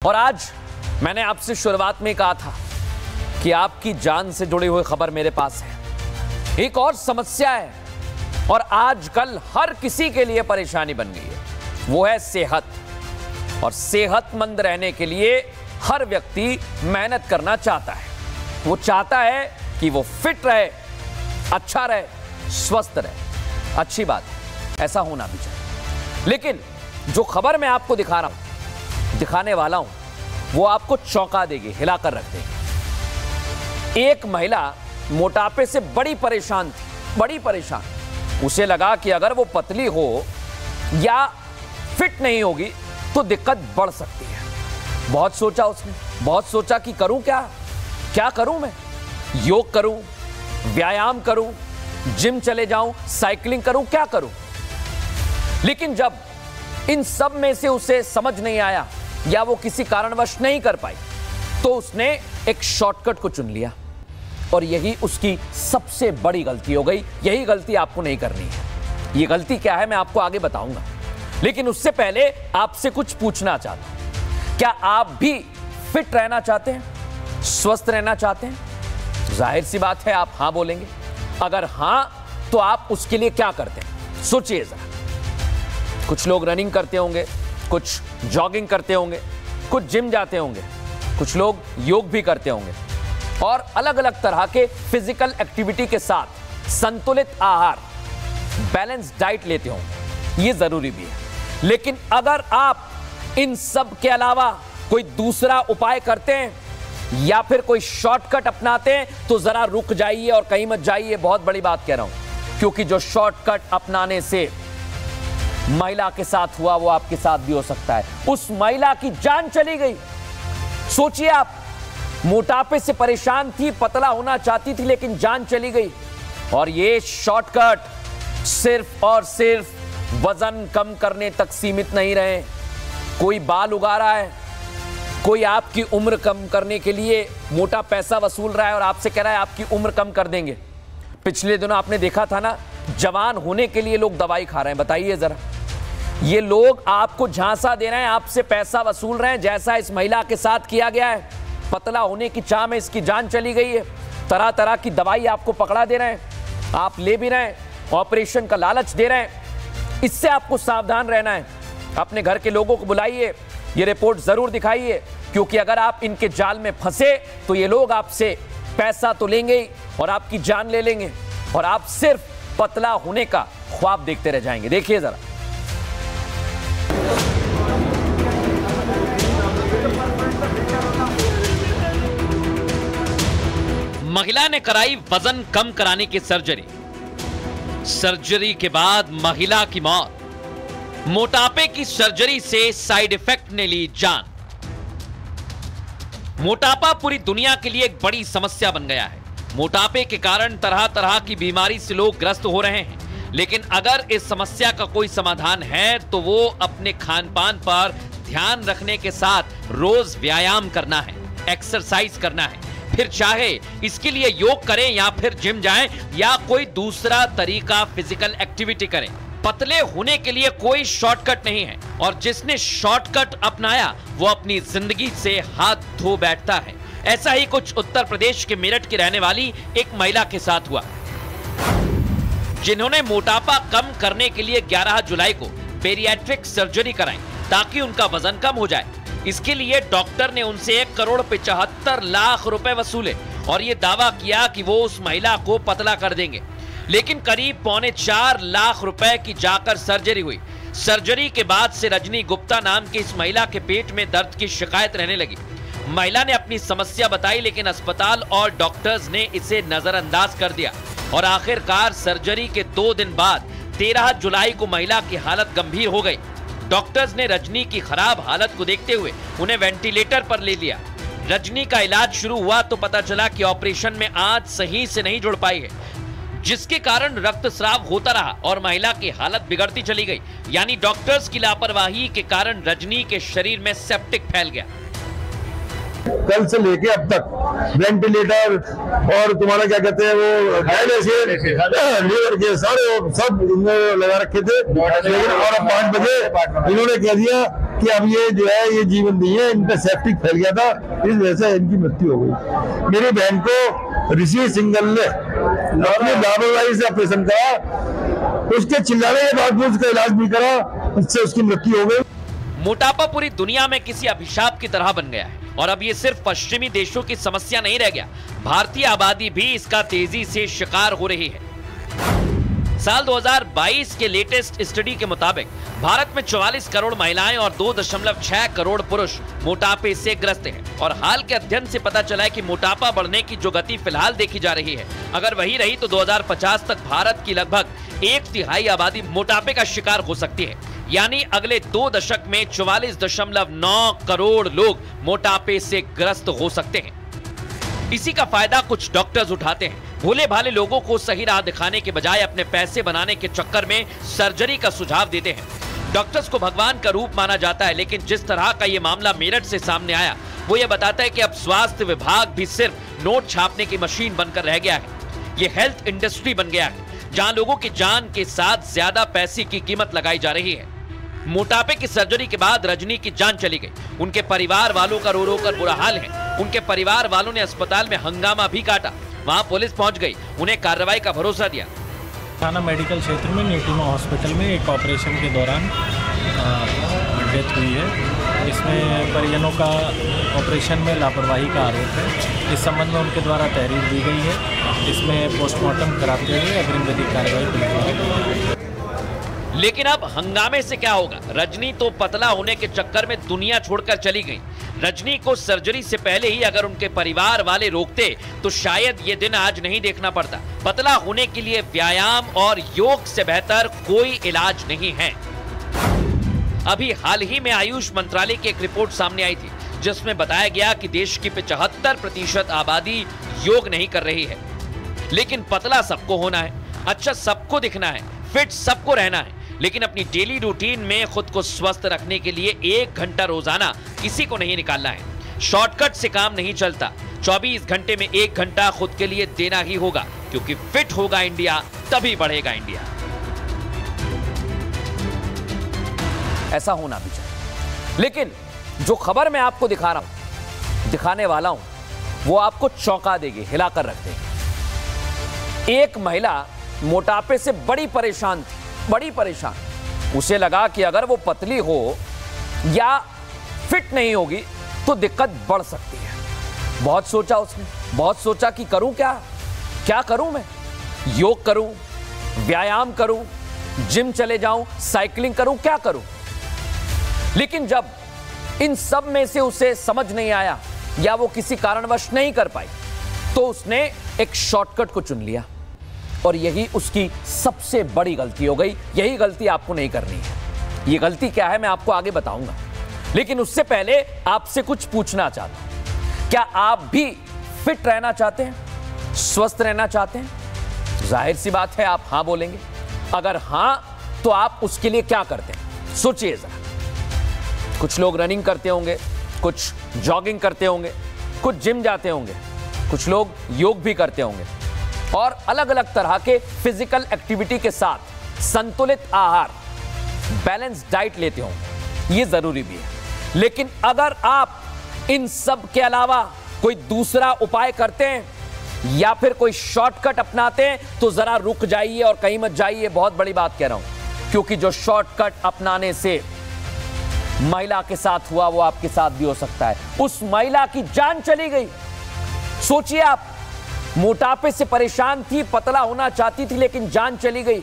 और आज मैंने आपसे शुरुआत में कहा था कि आपकी जान से जुड़ी हुई खबर मेरे पास है। एक और समस्या है और आजकल हर किसी के लिए परेशानी बन गई है, वो है सेहत। और सेहतमंद रहने के लिए हर व्यक्ति मेहनत करना चाहता है। वो चाहता है कि वो फिट रहे, अच्छा रहे, स्वस्थ रहे। अच्छी बात है, ऐसा होना भी चाहिए। लेकिन जो खबर मैं आपको दिखाने वाला हूं, वो आपको चौंका देगी, हिलाकर रख देगी। एक महिला मोटापे से बड़ी परेशान थी, बड़ी परेशान। उसे लगा कि अगर वो पतली हो या फिट नहीं होगी तो दिक्कत बढ़ सकती है। बहुत सोचा उसने, बहुत सोचा कि करूं क्या करूं मैं? योग करूं, व्यायाम करूं, जिम चले जाऊं, साइकिलिंग करूं, क्या करूं? लेकिन जब इन सब में से उसे समझ नहीं आया या वो किसी कारणवश नहीं कर पाई, तो उसने एक शॉर्टकट को चुन लिया और यही उसकी सबसे बड़ी गलती हो गई। यही गलती आपको नहीं करनी है। ये गलती क्या है मैं आपको आगे बताऊंगा, लेकिन उससे पहले आपसे कुछ पूछना चाहता हूं। क्या आप भी फिट रहना चाहते हैं, स्वस्थ रहना चाहते हैं? जाहिर सी बात है आप हां बोलेंगे। अगर हां तो आप उसके लिए क्या करते हैं, सोचिए जरा। कुछ लोग रनिंग करते होंगे, कुछ जॉगिंग करते होंगे, कुछ जिम जाते होंगे, कुछ लोग योग भी करते होंगे और अलग अलग तरह के फिजिकल एक्टिविटी के साथ संतुलित आहार, बैलेंस डाइट लेते होंगे। ये जरूरी भी है। लेकिन अगर आप इन सब के अलावा कोई दूसरा उपाय करते हैं या फिर कोई शॉर्टकट अपनाते हैं तो जरा रुक जाइए और कहीं मत जाइए। बहुत बड़ी बात कह रहा हूं, क्योंकि जो शॉर्टकट अपनाने से महिला के साथ हुआ वो आपके साथ भी हो सकता है। उस महिला की जान चली गई। सोचिए, आप मोटापे से परेशान थी, पतला होना चाहती थी, लेकिन जान चली गई। और ये शॉर्टकट सिर्फ और सिर्फ वजन कम करने तक सीमित नहीं रहे। कोई बाल उगा रहा है, कोई आपकी उम्र कम करने के लिए मोटा पैसा वसूल रहा है और आपसे कह रहा है आपकी उम्र कम कर देंगे। पिछले दिनों आपने देखा था ना, जवान होने के लिए लोग दवाई खा रहे हैं। बताइए जरा, ये लोग आपको झांसा दे रहे हैं, आपसे पैसा वसूल रहे हैं, जैसा इस महिला के साथ किया गया है। पतला होने की चाह में इसकी जान चली गई है। तरह तरह की दवाई आपको पकड़ा दे रहे हैं, आप ले भी रहे हैं, ऑपरेशन का लालच दे रहे हैं। इससे आपको सावधान रहना है। अपने घर के लोगों को बुलाइए, ये रिपोर्ट जरूर दिखाइए, क्योंकि अगर आप इनके जाल में फंसे तो ये लोग आपसे पैसा तो लेंगे ही और आपकी जान ले लेंगे और आप सिर्फ पतला होने का ख्वाब देखते रह जाएंगे। देखिए जरा, महिला ने कराई वजन कम कराने की सर्जरी के बाद महिला की मौत। मोटापे की सर्जरी से साइड इफेक्ट ने ली जान। मोटापा पूरी दुनिया के लिए एक बड़ी समस्या बन गया है। मोटापे के कारण तरह तरह की बीमारी से लोग ग्रस्त हो रहे हैं। लेकिन अगर इस समस्या का कोई समाधान है तो वो अपने खान पान पर ध्यान रखने के साथ रोज व्यायाम करना है, एक्सरसाइज करना है। फिर चाहे इसके लिए योग करें या फिर जिम जाएं या कोई दूसरा तरीका फिजिकल एक्टिविटी करें। पतले होने के लिए कोई शॉर्टकट नहीं है और जिसने शॉर्टकट अपनाया वो अपनी जिंदगी से हाथ धो बैठता है। ऐसा ही कुछ उत्तर प्रदेश के मेरठ की रहने वाली एक महिला के साथ हुआ, जिन्होंने मोटापा कम करने के लिए 11 जुलाई को बेरियाट्रिक सर्जरी कराई ताकि उनका वजन कम हो जाए। इसके लिए डॉक्टर ने उनसे 1,75,00,000 रुपए वसूले और ये दावा किया कि वो उस महिला को पतला कर देंगे। लेकिन करीब 3.25 लाख रुपए की जाकर सर्जरी हुई। सर्जरी के बाद से रजनी गुप्ता नाम की इस महिला के पेट में दर्द की शिकायत रहने लगी। महिला ने अपनी समस्या बताई, लेकिन अस्पताल और डॉक्टर्स ने इसे नजरअंदाज कर दिया और आखिरकार सर्जरी के 2 दिन बाद 13 जुलाई को महिला की हालत गंभीर हो गई। डॉक्टर्स ने रजनी की खराब हालत को देखते हुए उन्हें वेंटिलेटर पर ले लिया। रजनी का इलाज शुरू हुआ तो पता चला कि ऑपरेशन में आंत सही से नहीं जुड़ पाई है, जिसके कारण रक्तस्राव होता रहा और महिला की हालत बिगड़ती चली गई। यानी डॉक्टर्स की लापरवाही के कारण रजनी के शरीर में सेप्टिक फैल गया। कल से लेके अब तक वेंटिलेटर और तुम्हारा क्या कहते हैं वो डायलिसिस, लीवर के सारे सब इन्होंने लगा रखे थे। लेकिन और 5 बजे इन्होंने कह दिया कि अब ये जो है ये जीवन नहीं है, इन पे सेप्टिक फैल गया था, इस वजह से इनकी मृत्यु हो गई। मेरी बहन को ऋषि सिंघल ने अपनी लापरवाही से ऑपरेशन करा, उसके चिल्लाने के बाद भी उसका इलाज नहीं करा, इससे उसकी मृत्यु हो गई। मोटापा पूरी दुनिया में किसी अभिशाप की तरह बन गया है और अब ये सिर्फ पश्चिमी देशों की समस्या नहीं रह गया, भारतीय आबादी भी इसका तेजी से शिकार हो रही है। साल 2022 के लेटेस्ट स्टडी के मुताबिक भारत में 44 करोड़ महिलाएं और 2.6 करोड़ पुरुष मोटापे से ग्रस्त हैं और हाल के अध्ययन से पता चला है कि मोटापा बढ़ने की जो गति फिलहाल देखी जा रही है, अगर वही रही तो 2050 तक भारत की लगभग 1/3 आबादी मोटापे का शिकार हो सकती है। यानी अगले 2 दशक में 44.9 करोड़ लोग मोटापे से ग्रस्त हो सकते हैं। इसी का फायदा कुछ डॉक्टर्स उठाते हैं। भोले भाले लोगों को सही राह दिखाने के बजाय अपने पैसे बनाने के चक्कर में सर्जरी का सुझाव देते हैं। डॉक्टर्स को भगवान का रूप माना जाता है, लेकिन जिस तरह का ये मामला मेरठ से सामने आया वो ये बताता है कि अब स्वास्थ्य विभाग भी सिर्फ नोट छापने की मशीन बनकर रह गया है। ये हेल्थ इंडस्ट्री बन गया है जहां लोगों की जान के साथ ज्यादा पैसे की कीमत लगाई जा रही है। मोटापे की सर्जरी के बाद रजनी की जान चली गई। उनके परिवार वालों का रो रो कर बुरा हाल है। उनके परिवार वालों ने अस्पताल में हंगामा भी काटा। वहां पुलिस पहुंच गई, उन्हें कार्रवाई का भरोसा दिया। थाना मेडिकल क्षेत्र में न्यूट्रिनो हॉस्पिटल में एक ऑपरेशन के दौरान डेथ हुई है। इसमें परिजनों का ऑपरेशन में लापरवाही का आरोप है। इस संबंध में उनके द्वारा तहरीर दी गई है। इसमें पोस्टमार्टम कराते हुए अग्रिम विधिक कार्रवाई पुलिस द्वारा। लेकिन अब हंगामे से क्या होगा? रजनी तो पतला होने के चक्कर में दुनिया छोड़कर चली गई। रजनी को सर्जरी से पहले ही अगर उनके परिवार वाले रोकते तो शायद ये दिन आज नहीं देखना पड़ता। पतला होने के लिए व्यायाम और योग से बेहतर कोई इलाज नहीं है। अभी हाल ही में आयुष मंत्रालय की एक रिपोर्ट सामने आई थी जिसमें बताया गया कि देश की 75% आबादी योग नहीं कर रही है। लेकिन पतला सबको होना है, अच्छा सबको दिखना है, फिट सबको रहना है, लेकिन अपनी डेली रूटीन में खुद को स्वस्थ रखने के लिए 1 घंटा रोजाना किसी को नहीं निकालना है। शॉर्टकट से काम नहीं चलता। 24 घंटे में 1 घंटा खुद के लिए देना ही होगा, क्योंकि फिट होगा इंडिया तभी बढ़ेगा इंडिया। ऐसा होना भी चाहिए। लेकिन जो खबर मैं आपको दिखाने वाला हूं, वो आपको चौंका देगी, हिलाकर रख देगी। एक महिला मोटापे से बड़ी परेशान थी, बड़ी परेशान। उसे लगा कि अगर वो पतली हो या फिट नहीं होगी तो दिक्कत बढ़ सकती है। बहुत सोचा उसने, बहुत सोचा कि करूं क्या करूं मैं? योग करूं, व्यायाम करूं, जिम चले जाऊं, साइकिलिंग करूं, क्या करूं? लेकिन जब इन सब में से उसे समझ नहीं आया या वो किसी कारणवश नहीं कर पाई तो उसने एक शॉर्टकट को चुन लिया और यही उसकी सबसे बड़ी गलती हो गई। यही गलती आपको नहीं करनी है। ये गलती क्या है मैं आपको आगे बताऊंगा, लेकिन उससे पहले आपसे कुछ पूछना चाहता हूं। क्या आप भी फिट रहना चाहते हैं, स्वस्थ रहना चाहते हैं? जाहिर सी बात है आप हां बोलेंगे। अगर हां तो आप उसके लिए क्या करते हैं सोचिए जरा। कुछ लोग रनिंग करते होंगे, कुछ जॉगिंग करते होंगे, कुछ जिम जाते होंगे, कुछ लोग योग भी करते होंगे और अलग अलग तरह के फिजिकल एक्टिविटी के साथ संतुलित आहार, बैलेंस डाइट लेते होंगे। ये जरूरी भी है। लेकिन अगर आप इन सब के अलावा कोई दूसरा उपाय करते हैं या फिर कोई शॉर्टकट अपनाते हैं तो जरा रुक जाइए और कहीं मत जाइए। बहुत बड़ी बात कह रहा हूं, क्योंकि जो शॉर्टकट अपनाने से महिला के साथ हुआ वो आपके साथ भी हो सकता है। उस महिला की जान चली गई। सोचिए आप, मोटापे से परेशान थी, पतला होना चाहती थी, लेकिन जान चली गई।